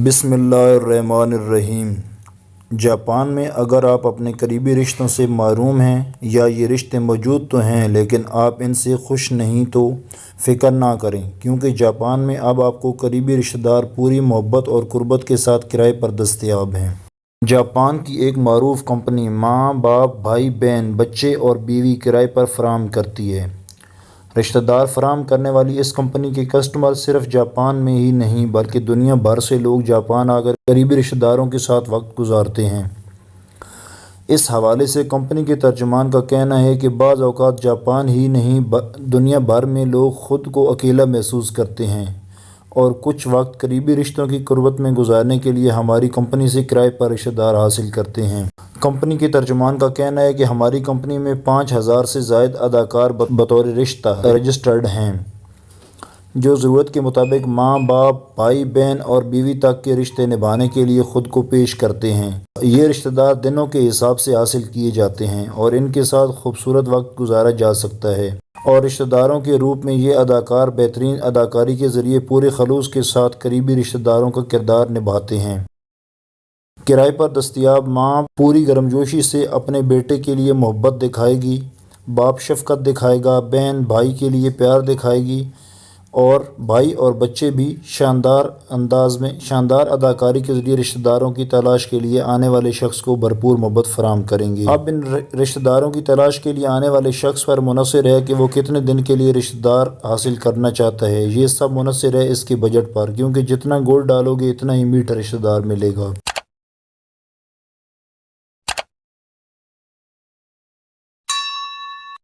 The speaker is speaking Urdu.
بسم اللہ الرحمن الرحیم۔ جاپان میں اگر آپ اپنے قریبی رشتوں سے محروم ہیں یا یہ رشتے موجود تو ہیں لیکن آپ ان سے خوش نہیں تو فکر نہ کریں، کیونکہ جاپان میں اب آپ کو قریبی رشتہ دار پوری محبت اور قربت کے ساتھ کرائے پر دستیاب ہیں۔ جاپان کی ایک معروف کمپنی ماں باپ، بھائی بہن، بچے اور بیوی کرائے پر فراہم کرتی ہے۔ رشتہ دار فراہم کرنے والی اس کمپنی کے کسٹمر صرف جاپان میں ہی نہیں بلکہ دنیا بھر سے لوگ جاپان آ کر قریبی رشتہ داروں کے ساتھ وقت گزارتے ہیں۔ اس حوالے سے کمپنی کے ترجمان کا کہنا ہے کہ بعض اوقات جاپان ہی نہیں دنیا بھر میں لوگ خود کو اکیلا محسوس کرتے ہیں اور کچھ وقت قریبی رشتوں کی قربت میں گزارنے کے لیے ہماری کمپنی سے کرائے پر رشتہ دار حاصل کرتے ہیں۔ کمپنی کے ترجمان کا کہنا ہے کہ ہماری کمپنی میں 5,000 سے زائد اداکار بطور رشتہ رجسٹرڈ ہیں، جو ضرورت کے مطابق ماں باپ، بھائی بہن اور بیوی تک کے رشتے نبھانے کے لیے خود کو پیش کرتے ہیں۔ یہ رشتہ دار دنوں کے حساب سے حاصل کیے جاتے ہیں اور ان کے ساتھ خوبصورت وقت گزارا جا سکتا ہے، اور رشتہ داروں کے روپ میں یہ اداکار بہترین اداکاری کے ذریعے پورے خلوص کے ساتھ قریبی رشتہ داروں کا کردار نبھاتے ہیں۔ کرائے پر دستیاب ماں پوری گرمجوشی سے اپنے بیٹے کے لیے محبت دکھائے گی، باپ شفقت دکھائے گا، بہن بھائی کے لیے پیار دکھائے گی اور بھائی اور بچے بھی شاندار اداکاری کے ذریعے رشتہ داروں کی تلاش کے لیے آنے والے شخص کو بھرپور محبت فراہم کریں گے۔ اب ان رشتہ داروں کی تلاش کے لیے آنے والے شخص پر منحصر ہے کہ وہ کتنے دن کے لیے رشتہ دار حاصل کرنا چاہتا ہے۔ یہ سب منحصر ہے اس کے بجٹ پر، کیونکہ جتنا گول ڈالو گے اتنا ہی میٹھا رشتہ دار ملے گا۔